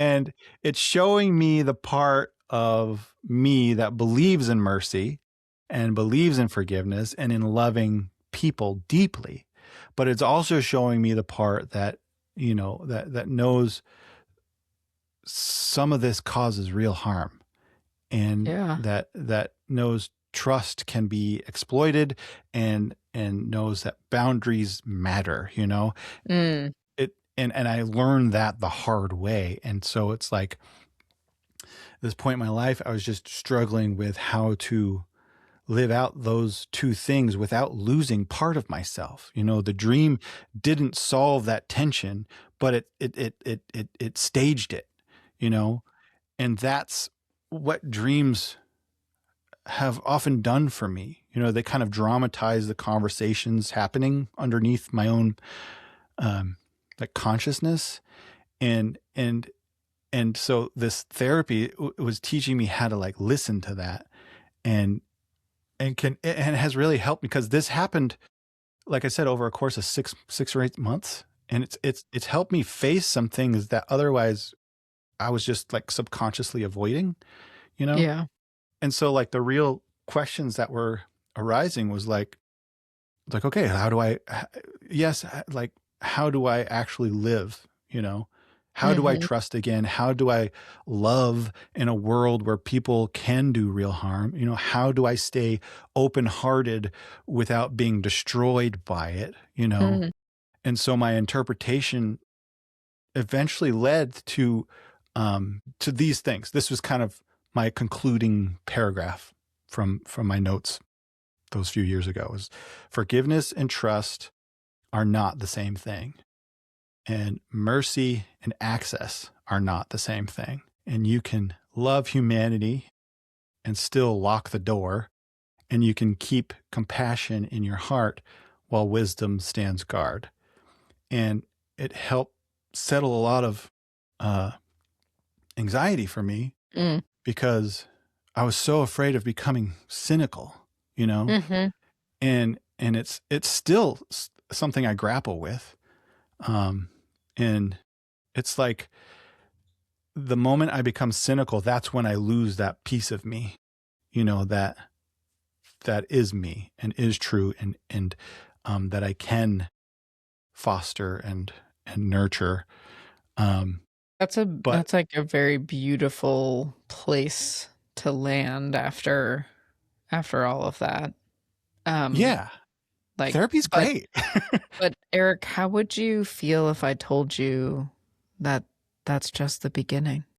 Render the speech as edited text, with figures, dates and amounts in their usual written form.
And it's showing me the part of me that believes in mercy and believes in forgiveness and in loving people deeply. But it's also showing me the part that, that knows some of this causes real harm, and Yeah. that knows trust can be exploited, and knows that boundaries matter, Mm. and I learned that the hard way. And so it's like, this point in my life, I was just struggling with how to live out those two things without losing part of myself. The dream didn't solve that tension, but it staged it, you know, and that's what dreams have often done for me. They kind of dramatize the conversations happening underneath my own, like, consciousness. And so this therapy was teaching me how to, like, listen to that, and and has really helped, because this happened, like I said, over a course of 6 or 8 months. And it's helped me face some things that otherwise I was just, like, subconsciously avoiding, you know? Yeah. And so, like, the real questions that were arising was like, okay, how do I, yes, like, how do I actually live? How do I Mhm. trust again? How do I love in a world where people can do real harm? How do I stay open hearted without being destroyed by it? Mm. And so my interpretation eventually led to these things. This was kind of my concluding paragraph from my notes those few years ago: was forgiveness and trust are not the same thing. And mercy and access are not the same thing. And you can love humanity and still lock the door, and you can keep compassion in your heart while wisdom stands guard. And it helped settle a lot of uh, anxiety for me, Mm. because I was so afraid of becoming cynical, you know? Mhm. And it's still something I grapple with. Um, and it's like, the moment I become cynical, that's when I lose that piece of me, that is me and is true, and that I can foster and nurture. Um, but That's like a very beautiful place to land after all of that. Um, yeah, like, therapy's but great. but Eric, how would you feel if I told you that that's just the beginning?